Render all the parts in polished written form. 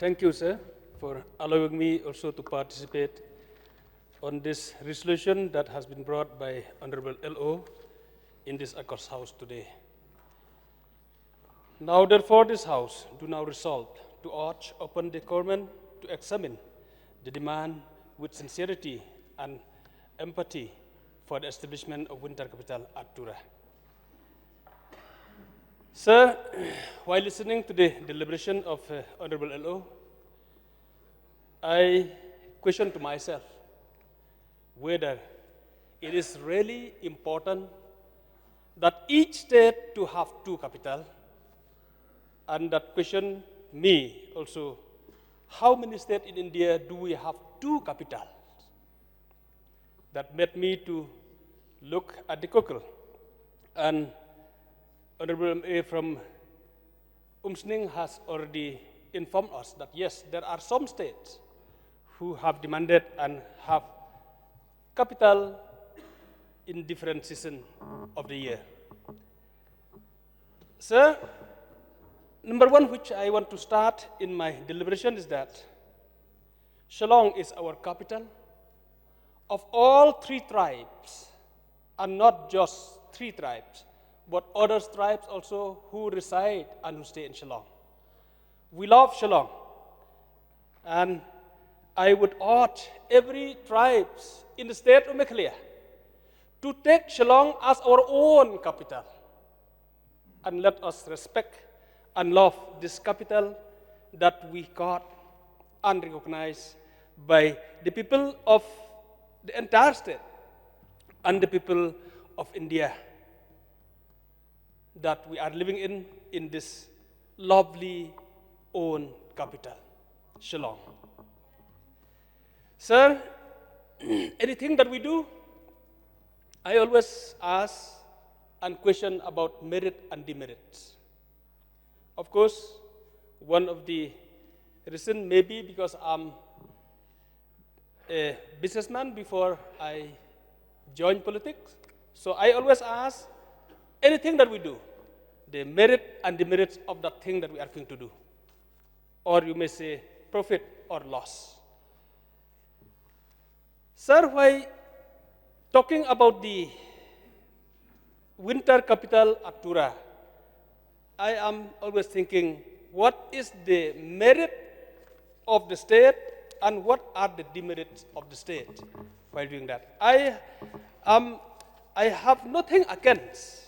Thank you, sir, for allowing me also to participate on this resolution that has been brought by Honorable LO in this Accords House today. Now, therefore, this House do now resolve to urge upon the government to examine the demand with sincerity and empathy for the establishment of winter capital at Tura. Sir, while listening to the deliberation of Honorable LO, I question to myself whether it is really important that each state to have two capital, and that question me also, how many states in India do we have two capitals? That made me to look at the Google, and Honorable MLA from Umsning has already informed us that yes, there are some states who have demanded and have capital in different seasons of the year. Sir, number one which I want to start in my deliberation is that Shillong is our capital of all three tribes, and not just three tribes, but other tribes also who reside and who stay in Shillong. We love Shillong, and I would urge every tribe in the state of Meghalaya to take Shillong as our own capital, and let us respect and love this capital that we got and recognized by the people of the entire state and the people of India that we are living in this lovely own capital, Shillong. Sir, anything that we do, I always ask and question about merit and demerits. Of course, one of the reasons may be because I'm a businessman before I joined politics. So I always ask anything that we do, the merit and demerits of that thing that we are going to do. Or you may say profit or loss. Sir, while talking about the winter capital at Tura, I am always thinking, what is the merit of the state and what are the demerits of the state while doing that? I have nothing against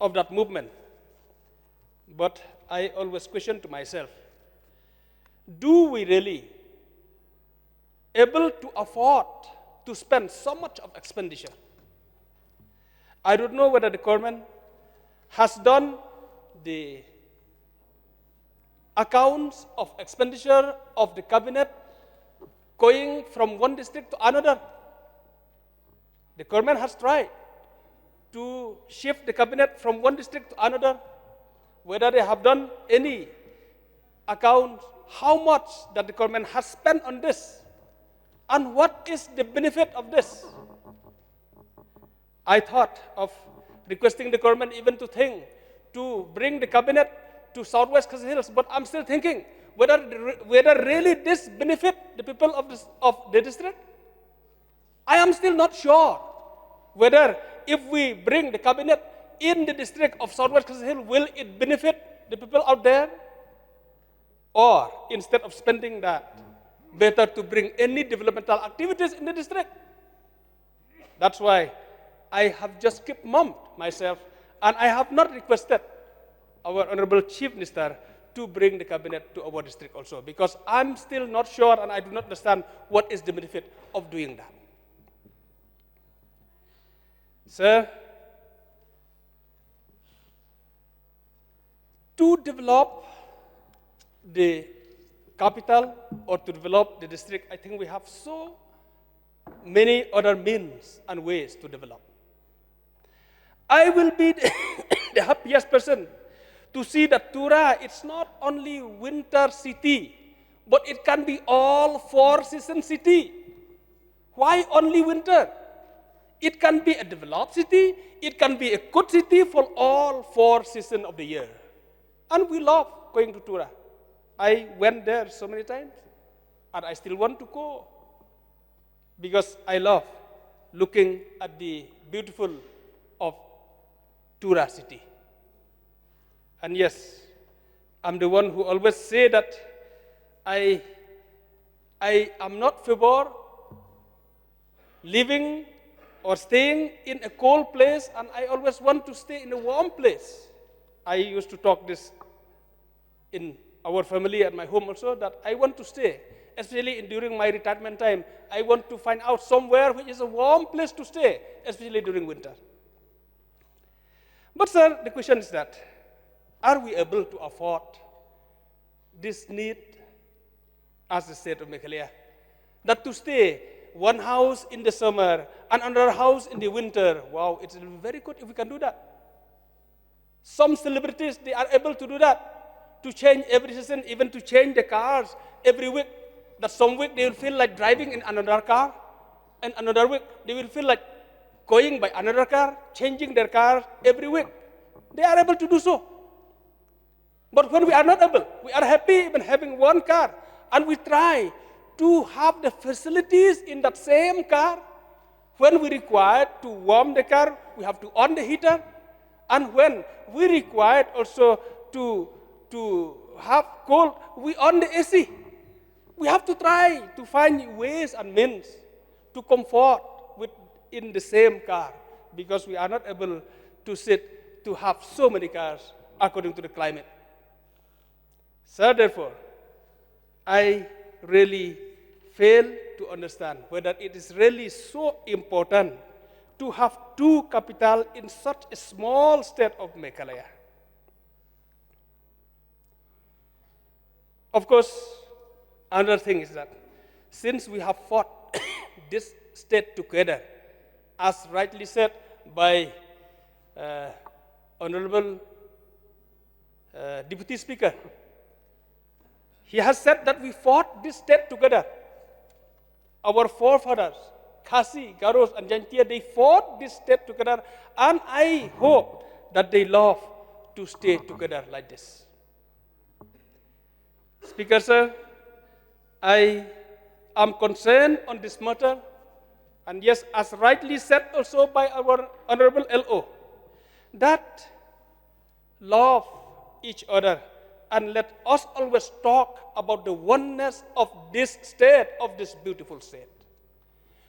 of that movement, but I always question to myself, do we really able to afford to spend so much of expenditure? I don't know whether the government has done the accounts of expenditure of the cabinet going from one district to another. The government has tried to shift the cabinet from one district to another, whether they have done any account, how much that the government has spent on this, and what is the benefit of this. I thought of requesting the government even to think to bring the cabinet to Southwest Khasi Hills, but I'm still thinking whether really this benefit the people of the district. I am still not sure whether if we bring the cabinet in the district of Southwest Khasi Hills, will it benefit the people out there? Or instead of spending that, better to bring any developmental activities in the district. That's why I have just kept mum myself, and I have not requested our Honorable Chief Minister to bring the cabinet to our district also, because I'm still not sure and I do not understand what is the benefit of doing that. Sir, to develop the capital or to develop the district, I think we have so many other means and ways to develop. I will be the happiest person to see that Tura, it's not only winter city, but it can be all four-season city. Why only winter? It can be a developed city, it can be a good city for all four seasons of the year. And we love going to Tura. I went there so many times, and I still want to go because I love looking at the beautiful of Tura city. And yes, I'm the one who always say that I am not favor living or staying in a cold place, and I always want to stay in a warm place. I used to talk this in our family and my home also, that I want to stay, especially during my retirement time. I want to find out somewhere which is a warm place to stay, especially during winter. But sir, the question is that, are we able to afford this need as the state of Meghalaya? That to stay one house in the summer and another house in the winter, wow, it's very good if we can do that. Some celebrities, they are able to do that, to change every season, even to change the cars every week. That some week they will feel like driving in another car, and another week they will feel like going by another car, changing their car every week. They are able to do so. But when we are not able, we are happy even having one car, and we try to have the facilities in that same car. When we require to warm the car, we have to on the heater. And when we require also to have cold, we on the AC. We have to try to find ways and means to comfort in the same car, because we are not able to sit to have so many cars according to the climate. So therefore, I really fail to understand whether it is really so important to have two capitals in such a small state of Meghalaya. Of course, another thing is that since we have fought this state together, as rightly said by Honorable Deputy Speaker, he has said that we fought this state together. Our forefathers, Khasi, Garos, and Jantia, they fought this state together, and I hope that they love to stay together like this. Speaker, sir, I am concerned on this matter, and yes, as rightly said also by our Honorable LO, that love each other, and let us always talk about the oneness of this state, of this beautiful state.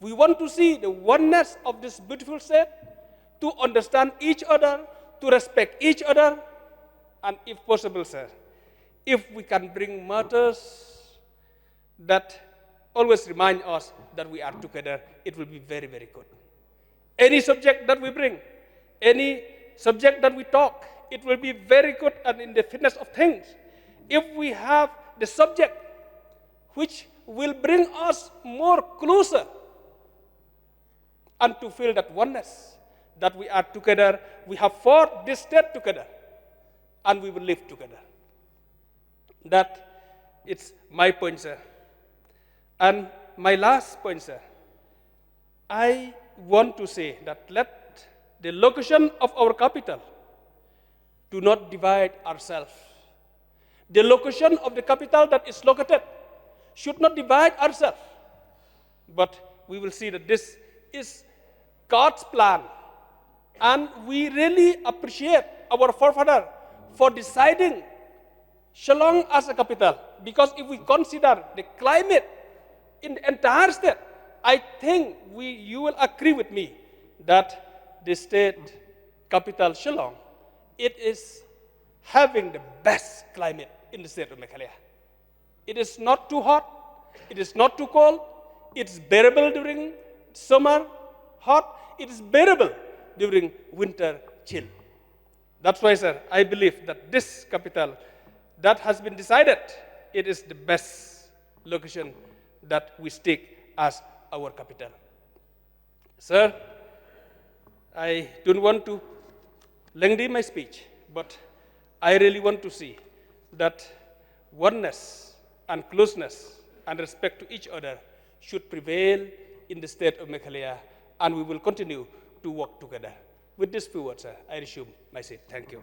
We want to see the oneness of this beautiful state, to understand each other, to respect each other, and if possible, sir, if we can bring matters that always remind us that we are together, it will be very, very good. Any subject that we bring, any subject that we talk, it will be very good and in the fitness of things. If we have the subject which will bring us more closer and to feel that oneness, that we are together, we have fought this state together, and we will live together. That it's my point, sir. And my last point, sir, I want to say that let the location of our capital do not divide ourselves. The location of the capital that is located should not divide ourselves. But we will see that this is God's plan. And we really appreciate our forefather for deciding Shillong as a capital. Because if we consider the climate in the entire state, I think you will agree with me that the state capital Shillong, it is having the best climate in the state of Meghalaya. It is not too hot, it is not too cold, it's bearable during summer hot, it is bearable during winter chill. That's why, sir, I believe that this capital that has been decided, it is the best location that we stick as our capital. Sir, I don't want to lengthen my speech, but I really want to see that oneness and closeness and respect to each other should prevail in the state of Meghalaya, and we will continue to work together. With these few words, sir, I resume my seat. Thank you.